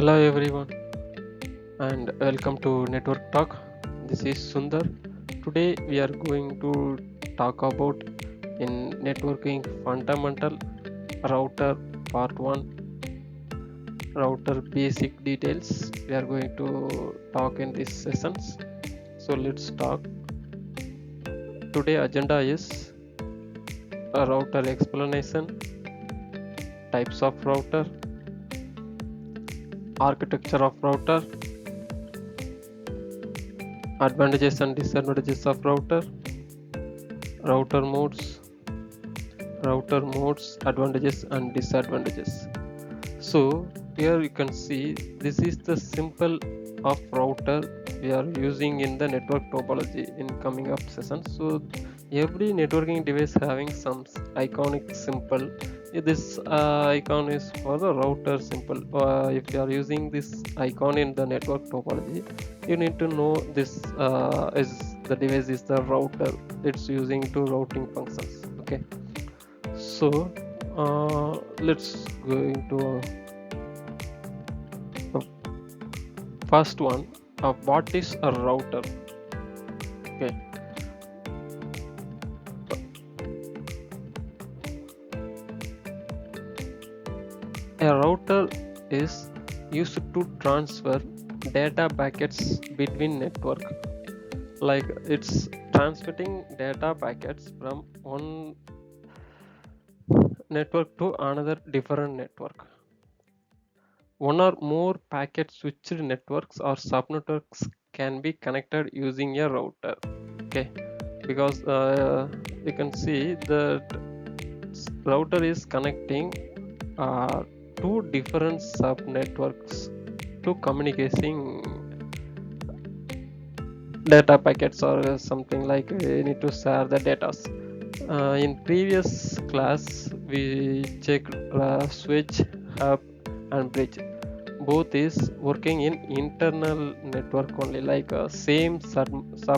Hello everyone and welcome to Networktalk. This is Sundar. Today we are going to talk about in networking fundamental router part 1 router basic details. We are going to talk in these sessions. So let's talk. Today agenda is a router explanation, types of router, architecture of router, advantages and disadvantages of router modes, advantages and disadvantages. So here you can see this is the symbol of router we are using in the network topology in coming up sessions. So every networking device having some iconic symbol. This icon is for the router symbol. If you are using this icon in the network topology, you need to know this is the device is the router. It's using to routing functions. Okay. So let's go into first one. What is a router? Okay. A router is used to transfer data packets between network. Like it's transmitting data packets from one network to another different network. One or more packet switched networks or subnetworks can be connected using a router. Okay, because you can see that router is connecting two different subnetworks to communicating data packets or something like we need to share the data. In previous class we checked switch, hub and bridge. Both is working in internal network only, like same sub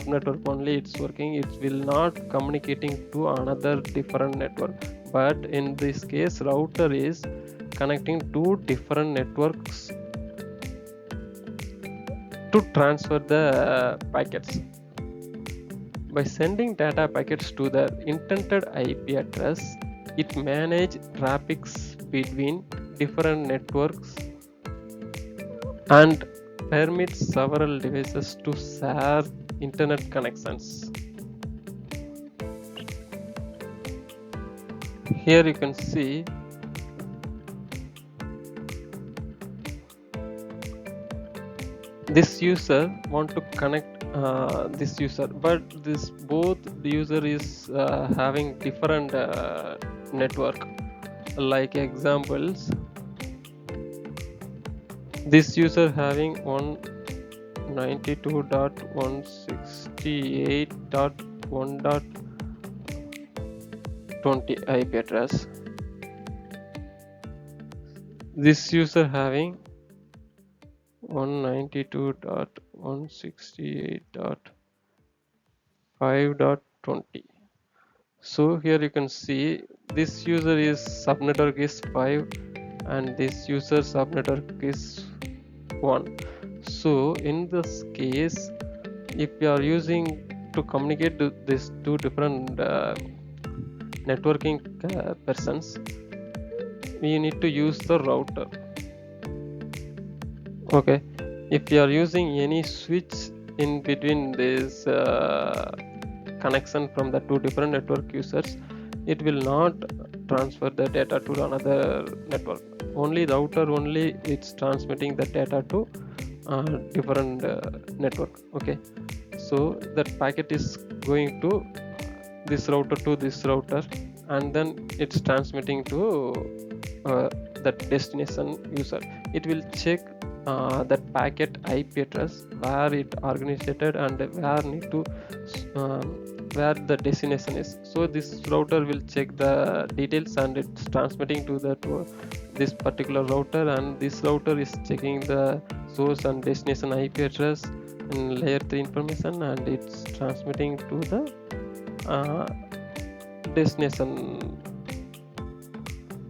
network only it's working. It will not communicating to another different network. But in this case router is connecting two different networks to transfer the packets. By sending data packets to the intended IP address, it manages traffic between different networks and permits several devices to share internet connections. Here you can see this user want to connect this user, but this both the user is having different network. Like examples, this user having 192.168.1.20 IP address. This user having 192.168.5.20. So here you can see this user is subnetwork is 5 and this user subnetwork is 1. So in this case, if you are using to communicate to these two different networking persons, we need to use the router. Okay, if you are using any switch in between this connection from the two different network users, it will not transfer the data to another network. Only router only it's transmitting the data to different network. Okay, so that packet is going to this router and then it's transmitting to that destination user. It will check that packet IP address where it originated and where need to where the destination is. So this router will check the details and it's transmitting to this particular router, and this router is checking the source and destination IP address and layer 3 information, and it's transmitting to the destination.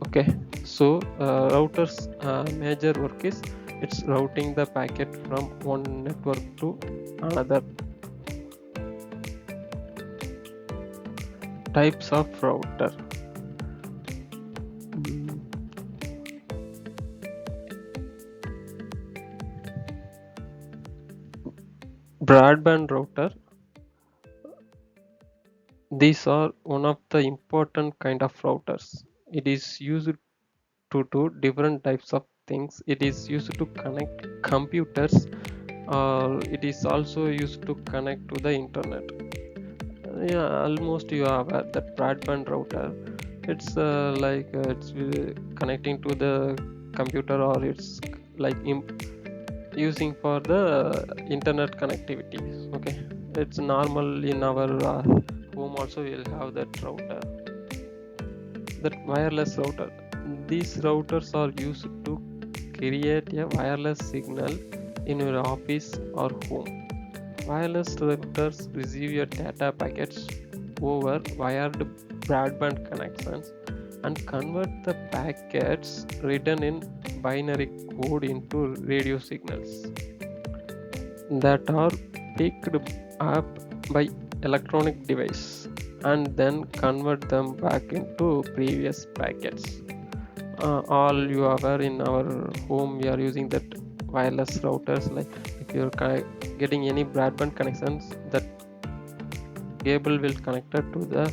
Okay, so routers major work is It's routing the packet from one network to another. Types of router. Broadband router. These are one of the important kind of routers. It is used to do different types of things. It is used to connect computers, or it is also used to connect to the internet. Yeah, almost you are aware that broadband router. It's it's connecting to the computer, or it's like using for the internet connectivity. Okay, it's normal in our home also. We'll have that router, that wireless router. These routers are used to create a wireless signal in your office or home. Wireless routers receive your data packets over wired broadband connections and convert the packets written in binary code into radio signals that are picked up by electronic device and then convert them back into previous packets. All you are aware, in our home we are using that wireless routers. Like if you're getting any broadband connections, that cable will connected to the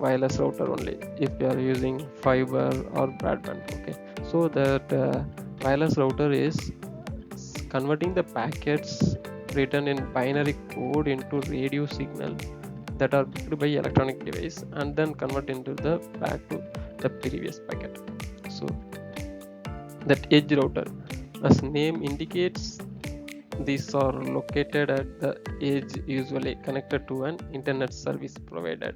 wireless router only if you are using fiber or broadband. Okay, so that wireless router is converting the packets written in binary code into radio signal that are picked by electronic device and then convert into the back to the previous packet. So that edge router, as name indicates, these are located at the edge, usually connected to an internet service provider,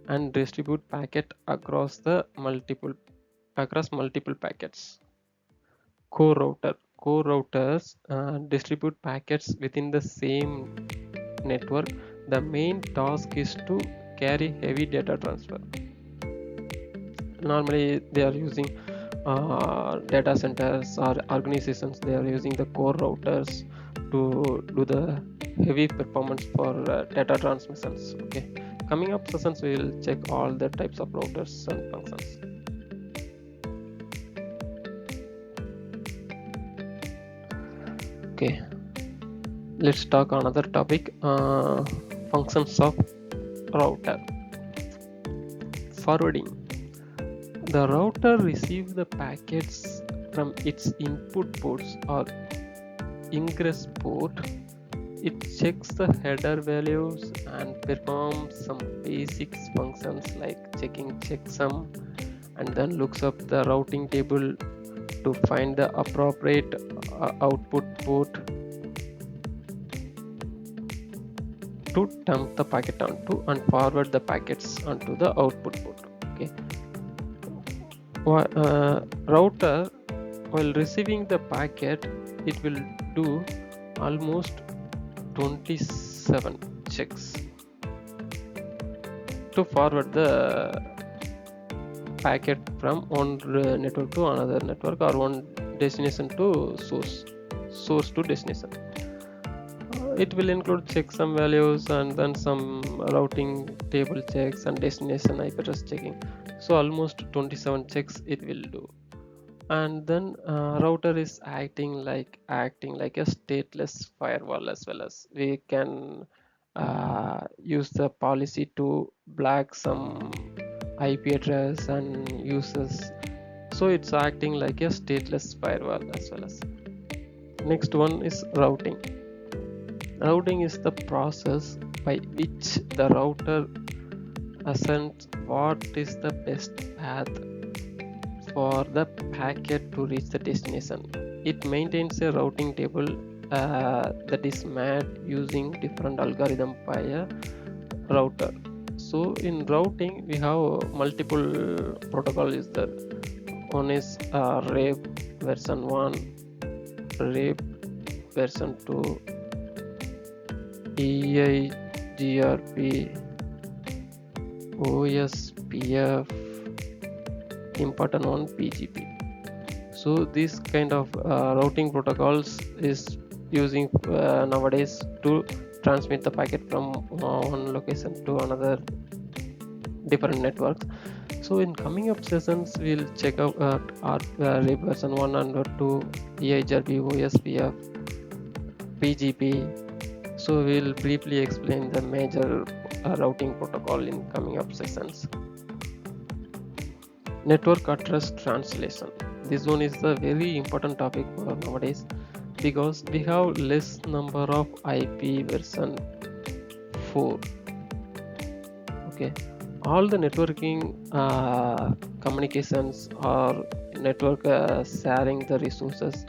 and distribute packet across multiple packets. Core router. Core routers distribute packets within the same network. The main task is to carry heavy data transfer. Normally they are using data centers or organizations. They are using the core routers to do the heavy performance for data transmissions. Okay, coming up sessions we will check all the types of routers and functions. Okay, let's talk another topic, functions of router. Forwarding. The router receives the packets from its input ports or ingress port. It checks the header values and performs some basic functions like checking checksum, and then looks up the routing table to find the appropriate output port to dump the packet onto and forward the packets onto the output port. Okay, router, while receiving the packet, it will do almost 27 checks to forward the packet from one network to another network, or one destination to source to destination. It will include checksum values and then some routing table checks and destination IP address checking. So almost 27 checks it will do. And then router is acting like a stateless firewall, as well as we can use the policy to block some IP address and users. So it's acting like a stateless firewall as well. As next one is routing. Routing is the process by which the router assigns what is the best path for the packet to reach the destination. It maintains a routing table that is made using different algorithm by a router. So in routing we have multiple protocol is there. One is RAVE version 1, RAVE version 2, EIGRP, OSPF, important one PGP. So this kind of routing protocols is using nowadays to transmit the packet from one location to another different networks. So in coming up sessions, we'll check out our version 1 and 2, EIGRB, OSPF, PGP. So we'll briefly explain the major routing protocol in coming up sessions. Network address translation. This one is the very important topic for nowadays because we have less number of IP version 4. Okay, all the networking communications or network sharing the resources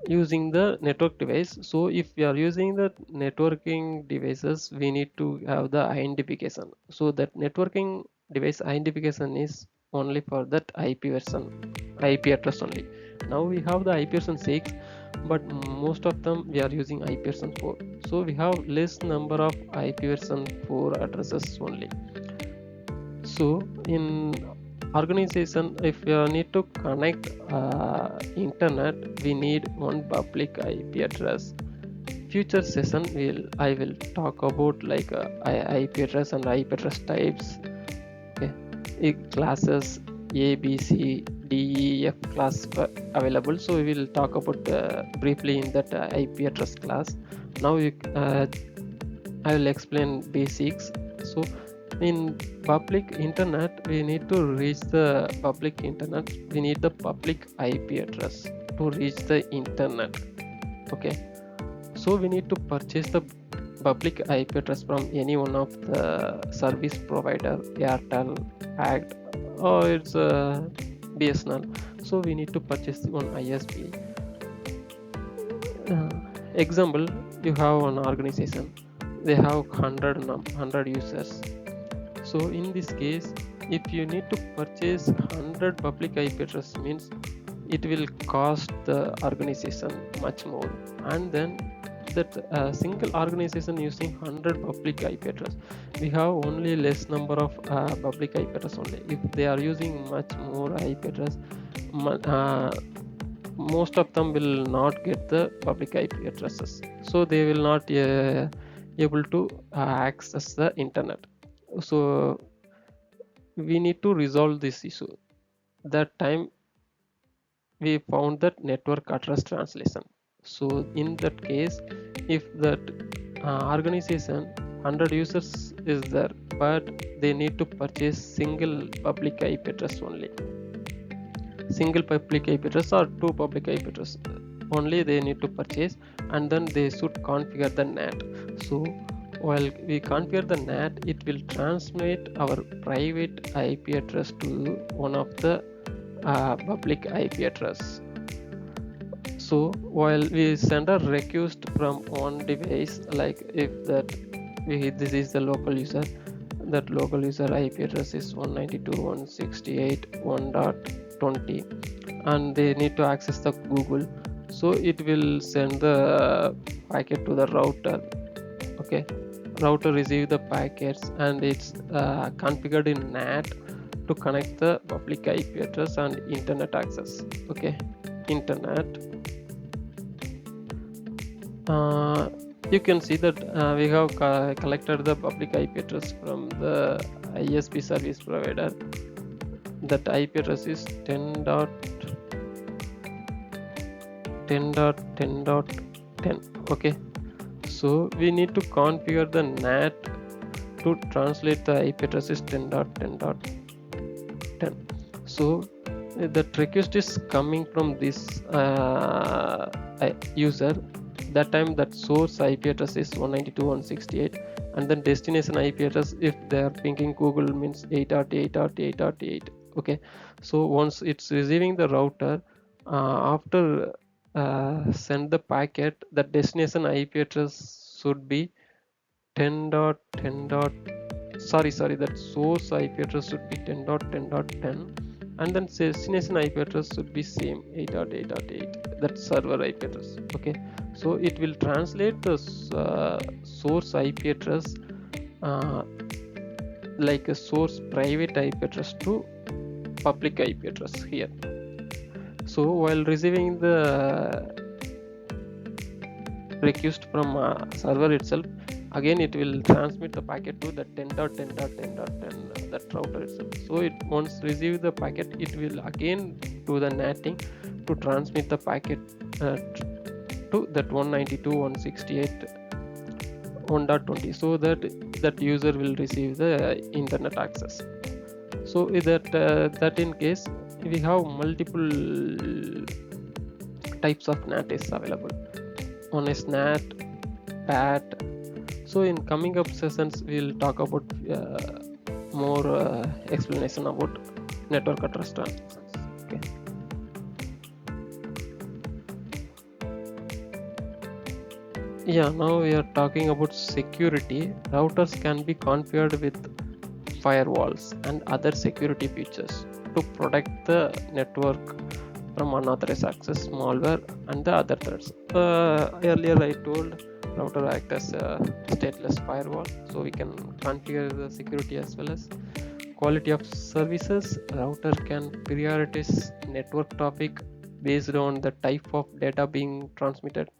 using the network device. So if we are using the networking devices, we need to have the identification. So that networking device identification is only for that IP version, IP address only. Now we have the IP version 6, but most of them we are using IP version 4. So we have less number of IP version 4 addresses only. So in organization, if you need to connect internet, we need one public IP address. Future session I will talk about like IP address and IP address types. Okay, classes A, B, C, D, E, F class available. So we will talk about briefly in that IP address class. Now I will explain basics. So in public internet, we need to reach the public internet, we need the public IP address to reach the internet. Okay, so we need to purchase the public IP address from any one of the service provider, Airtel, ACT, or it's BSNL. So we need to purchase one ISP. Example, you have an organization, they have 100 users. So in this case, if you need to purchase 100 public IP address, means it will cost the organization much more, and then that single organization using 100 public IP address, we have only less number of public IP address only. If they are using much more IP address, most of them will not get the public IP addresses, so they will not able to access the internet. So we need to resolve this issue. That time we found that network address translation. So in that case, if that organization 100 users is there, but they need to purchase single public IP address only, single public IP address or two public IP address only they need to purchase, and then they should configure the NAT. So while we configure the NAT, it will transmit our private IP address to one of the public IP address. So while we send a request from one device, like if this is the local user, that local user IP address is 192.168.1.20, and they need to access the Google, so it will send the packet to the router. Okay, router receive the packets, and it's configured in NAT to connect the public IP address and internet access. Okay, internet. You can see that we have collected the public IP address from the ISP service provider. That IP address is 10.10.10.10. Okay, so we need to configure the NAT to translate the IP address is 10.10.10. So that request is coming from this user. That time that source IP address is 192.168, and then destination IP address, if they are pinging Google, means 8.8.8.8. Okay, so once it's receiving the router, after send the packet, the destination IP address should be 10.10. Sorry, that source IP address should be 10.10.10, and then destination IP address should be same 8.8.8, that server IP address. Okay, so it will translate the source IP address like a source private IP address to public IP address here. So while receiving the request from server itself, again it will transmit the packet to the 10.10.10.10 that router itself. So it once receive the packet, it will again do the netting to transmit the packet to that 192.168.1.20, so that user will receive the internet access. So that in case we have multiple types of NAT is available. One is NAT, PAT. So in coming up sessions we'll talk about more explanation about network address transactions. Okay. Yeah, now we are talking about security. Routers can be configured with firewalls and other security features to protect the network from unauthorized access, malware, and the other threats. Earlier I told router act as a stateless firewall, so we can configure the security as well as quality of services. Router can prioritize network traffic based on the type of data being transmitted.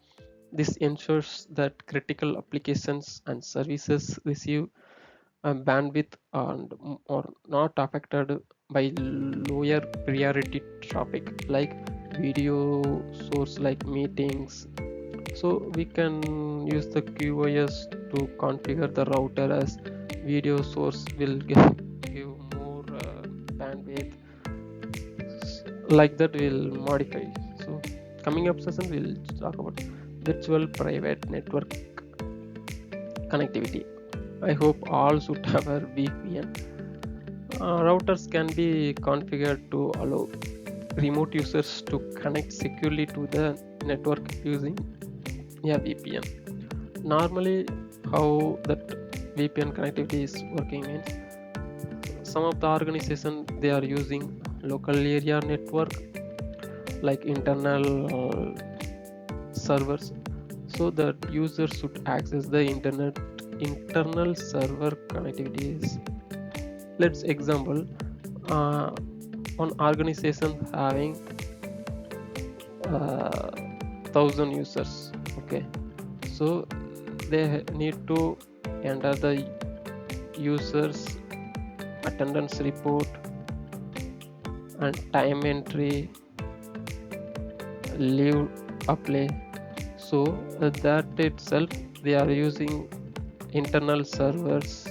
This ensures that critical applications and services receive bandwidth and or not affected by lower priority traffic like video source like meetings. So we can use the QoS to configure the router as video source will give more bandwidth. Like that we'll modify. So coming up session we'll talk about virtual private network connectivity. I hope all should have a VPN. Routers can be configured to allow remote users to connect securely to the network using a VPN. Normally, how that VPN connectivity is working means some of the organization they are using local area network like internal servers, so that users should access the internal server connectivities. Let's example one organization having 1,000 users. Okay, so they need to enter the users attendance report and time entry, leave apply. So that itself they are using internal servers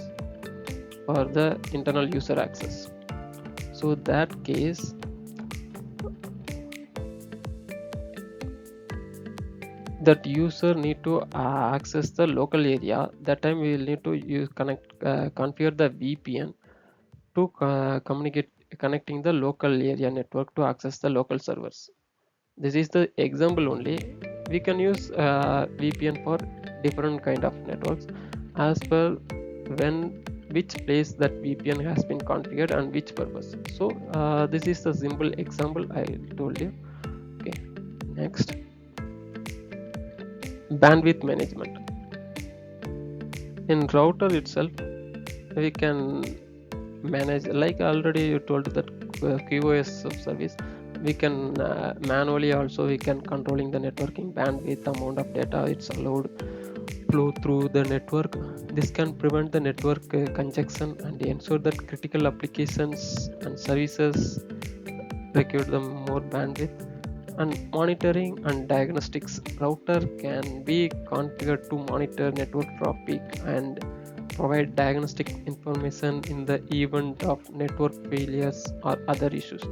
for the internal user access. So that case that user need to access the local area. That time we will need to configure the VPN to connecting the local area network to access the local servers. This is the example only. We can use VPN for different kind of networks as per which place that VPN has been configured and which purpose. So this is the simple example I told you. Okay, next, bandwidth management. In router itself we can manage, like already you told that QoS service, we can manually also we can controlling the networking bandwidth, amount of data it's allowed flow through the network. This can prevent the network congestion and ensure that critical applications and services require the more bandwidth. And monitoring and diagnostics. Router can be configured to monitor network traffic and provide diagnostic information in the event of network failures or other issues.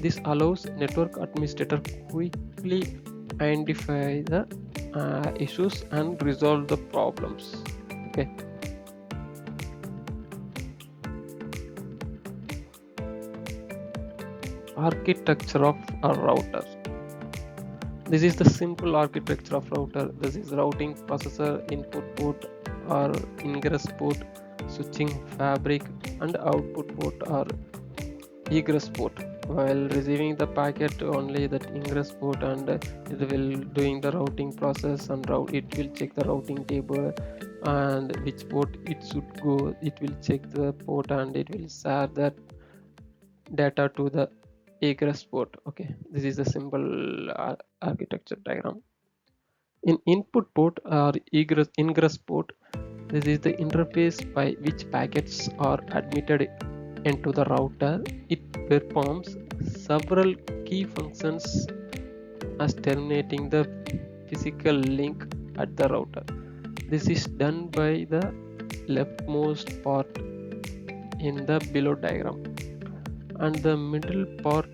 This allows network administrator quickly identify the issues and resolve the problems. Okay. Architecture of a router. This is the simple architecture of router. This is routing, processor, input port or ingress port, switching fabric, and output port or egress port. While receiving the packet, only that ingress port, and it will doing the routing process and it will check the routing table and which port it should go. It will check the port and it will share that data to the egress port. Okay, this is a simple architecture diagram. In input port or ingress port, this is the interface by which packets are admitted into the router. It performs several key functions as terminating the physical link at the router. This is done by the leftmost part in the below diagram, and the middle part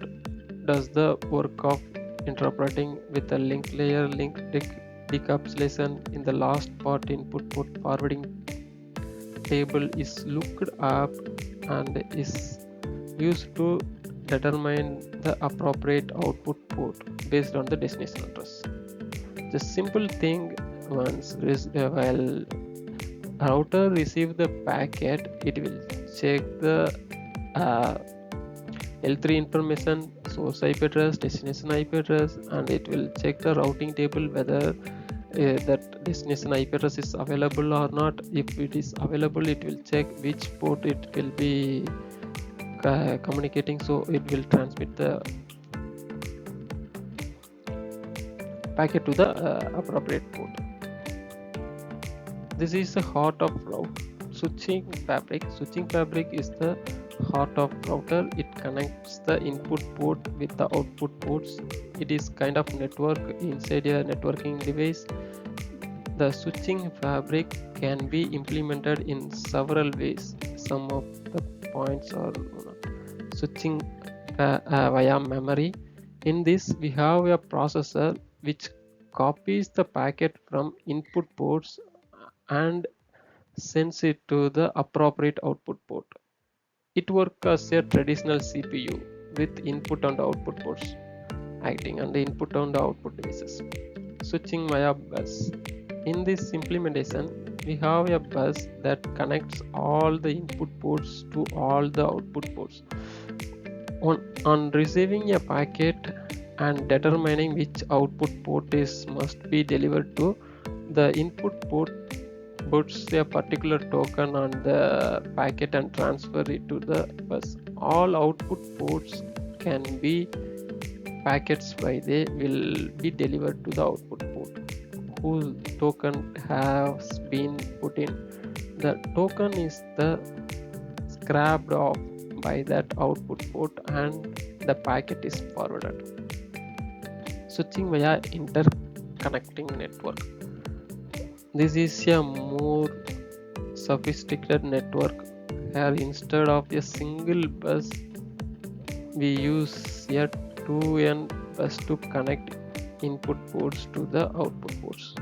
does the work of interpreting with the link layer link decapsulation. In the last part, input port forwarding table is looked up and is used to determine the appropriate output port based on the destination address. The simple thing, while router receive the packet, it will check the uh, L3 information, source IP address, destination IP address, and it will check the routing table whether that destination IP address is available or not. If it is available, it will check which port it will be communicating, so it will transmit the packet to the appropriate port. This is the heart of route switching fabric. Switching fabric is the heart of router. It connects the input port with the output ports. It is kind of network inside a networking device. The switching fabric can be implemented in several ways. Some of the points are switching via memory. In this, we have a processor which copies the packet from input ports and sends it to the appropriate output port. It works as a traditional CPU with input and output ports acting on the input and the output devices. Switching via bus. In this implementation, we have a bus that connects all the input ports to all the output ports. On receiving a packet and determining which output port must be delivered to, the input port puts a particular token on the packet and transfer it to the bus. All output ports can be packets by they will be delivered to the output port whose token has been put in. The token is the scrapped off by that output port and the packet is forwarded. Switching via interconnecting network. This is a more sophisticated network. Here, instead of a single bus, we use a 2N bus to connect input ports to the output ports.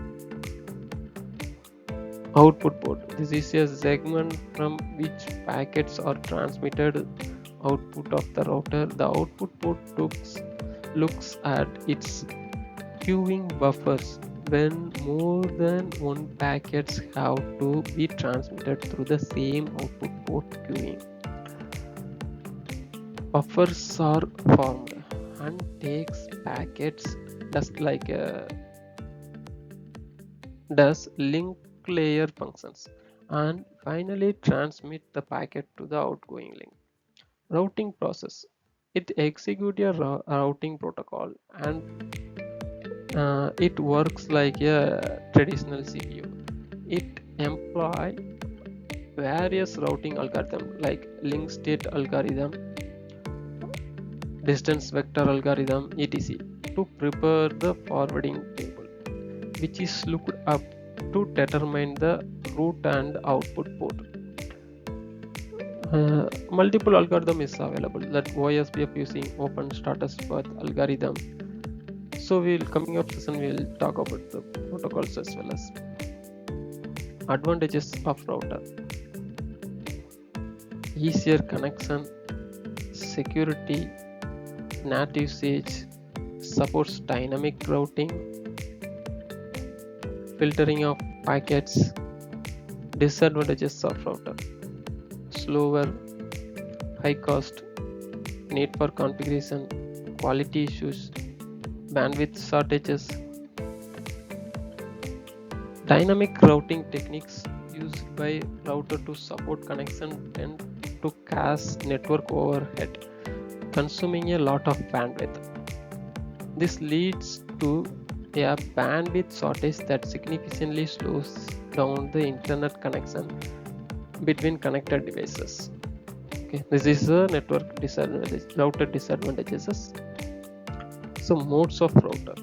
Output port. This is a segment from which packets are transmitted output of the router. The output port looks at its queuing buffers when more than one packets have to be transmitted through the same output port queuing. Buffers are formed and takes packets does link layer functions and finally transmit the packet to the outgoing link. Routing process. It executes a routing protocol and it works like a traditional CPU. It employs various routing algorithms like link state algorithm, distance vector algorithm, etc. to prepare the forwarding table, which is looked up to determine the root and output port. Multiple algorithm is available, that OSPF using open status path algorithm. So coming up session we'll talk about the protocols as well as advantages of router. Easier connection, security, NAT usage, supports dynamic routing, filtering of packets. Disadvantages of router: slower, high cost, need for configuration, quality issues, bandwidth shortages. Dynamic routing techniques used by router to support connection tend to cause network overhead. consuming a lot of bandwidth. This leads to a bandwidth shortage that significantly slows down the internet connection between connected devices. Okay, this is the network disadvantage, router disadvantages. So modes of router.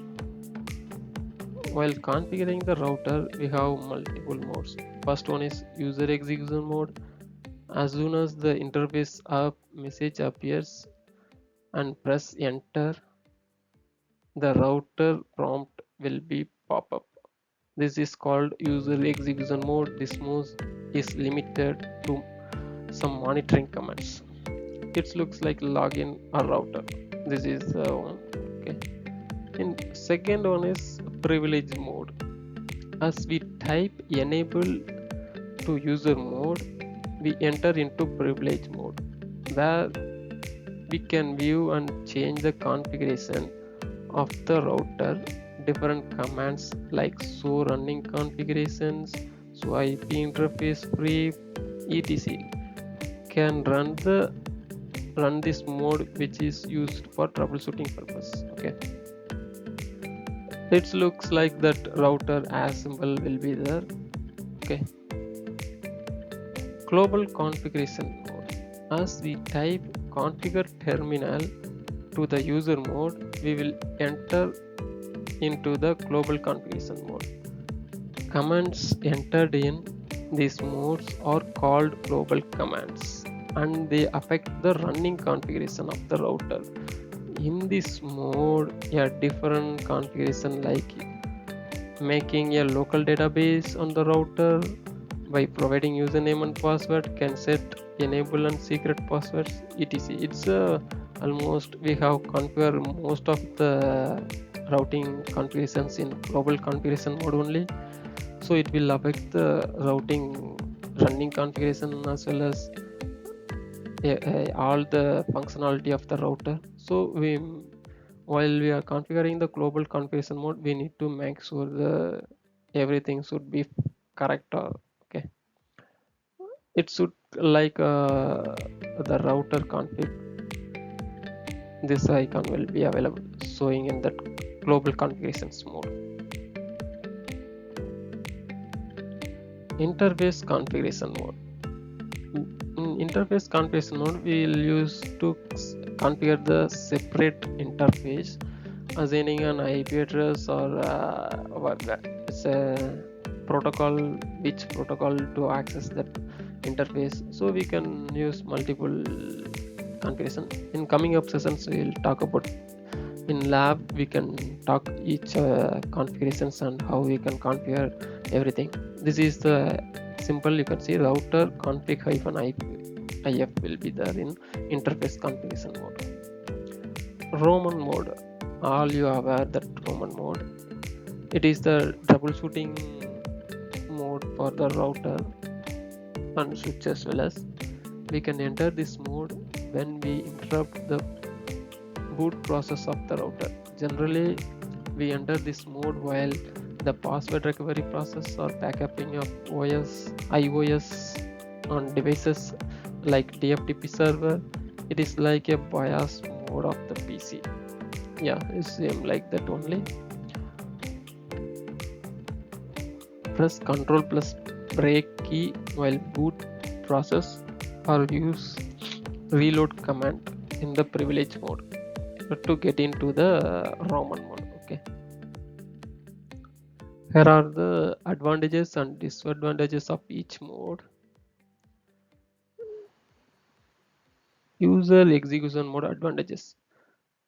While configuring the router, we have multiple modes. First one is user execution mode. As soon as the interface app message appears and press enter, the router prompt will be pop up. This is called user execution mode. This mode is limited to some monitoring commands. It looks like login or router. This is one. Okay. In second one is privilege mode. As we type enable to user mode, we enter into privilege mode, where we can view and change the configuration of the router. Different commands like show running configurations, show IP interface free, etc. can run this mode, which is used for troubleshooting purpose. Okay, it looks like that router as symbol will be there. Okay, global configuration mode. As we type configure terminal to the user mode, we will enter into the global configuration mode. Commands entered in these modes are called global commands, and they affect the running configuration of the router. In this mode, a different configuration like making a local database on the router by providing username and password, can set enable and secret passwords, etc. It's almost we have configured most of the routing configurations in global configuration mode only, so it will affect the routing running configuration as well as all the functionality of the router. So while we are configuring the global configuration mode, we need to make sure the everything should be correct. Okay, it should like the router config, this icon will be available showing in that global configurations mode. Interface configuration mode. In interface configuration mode, we will use to configure the separate interface, assigning an IP address or it's a protocol, which protocol to access that interface. So we can use multiple configuration. In coming up sessions, we will talk about. In lab, we can talk each configurations and how we can configure everything. This is the simple. You can see router config -if will be there in interface configuration mode. Roman mode. All you are aware that Roman mode. It is the troubleshooting mode for the router and switch as well as. We can enter this mode when we interrupt the boot process of the router. Generally, we enter this mode while the password recovery process or backupping of iOS on devices like DFTP server. It is like a BIOS mode of the PC. Yeah, it's same like that only. Press Ctrl plus break key while boot process or use reload command in the privilege mode to get into the Roman mode. Okay, here are the advantages and disadvantages of each mode. User execution mode advantages: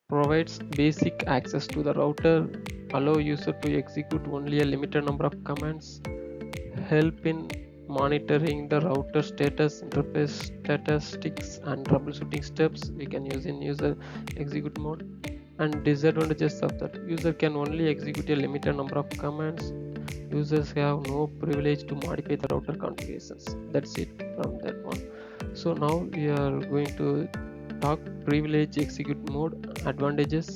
provides basic access to the router, allow user to execute only a limited number of commands, help in monitoring the router status, interface statistics and troubleshooting steps we can use in user execute mode. And disadvantages of that: user can only execute a limited number of commands, users have no privilege to modify the router configurations. That's it from that one. So now we are going to talk privilege execute mode advantages: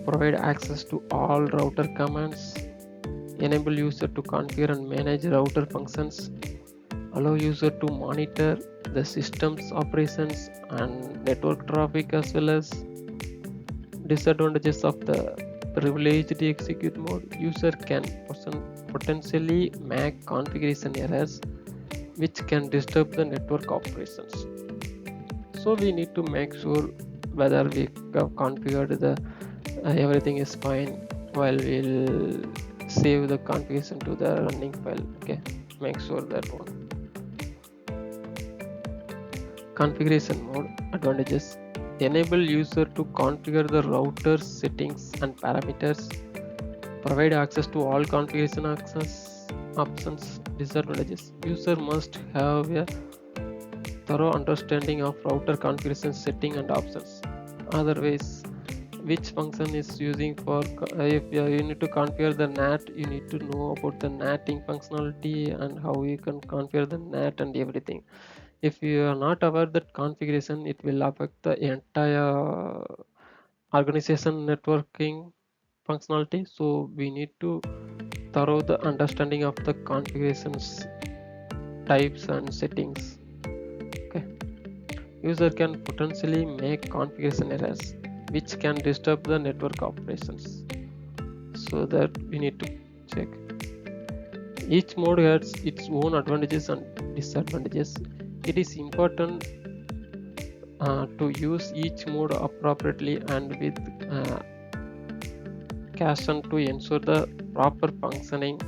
provide access to all router commands, enable user to configure and manage router functions, allow user to monitor the system's operations and network traffic, as well as disadvantages of the privileged execute mode. User can potentially make configuration errors which can disturb the network operations. So we need to make sure whether we have configured the everything is fine while we'll save the configuration to the running file. Okay, make sure that one. Configuration mode advantages: enable user to configure the router settings and parameters, provide access to all configuration access options. Disadvantages: user must have a thorough understanding of router configuration setting and options. Otherwise, which function is using for, if you need to configure the NAT, you need to know about the NATing functionality and how you can configure the NAT and everything. If you are not aware that configuration, it will affect the entire organization networking functionality. So we need to thorough the understanding of the configurations types and settings. Okay, user can potentially make configuration errors which can disturb the network operations, so that we need to check. Each mode has its own advantages and disadvantages. It is important to use each mode appropriately and with caution to ensure the proper functioning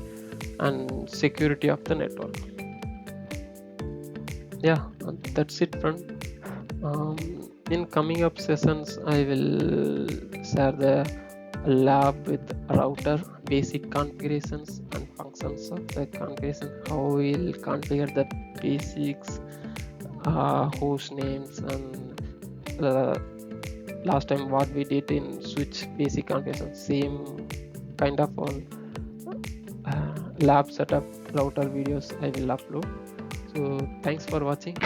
and security of the network. Yeah, that's it, friend. In coming up sessions, I will share the lab with router, basic configurations and functions of the configuration, how we'll configure the basics, host names, and last time what we did in switch basic configuration, same kind of on lab setup router videos I will upload. So thanks for watching.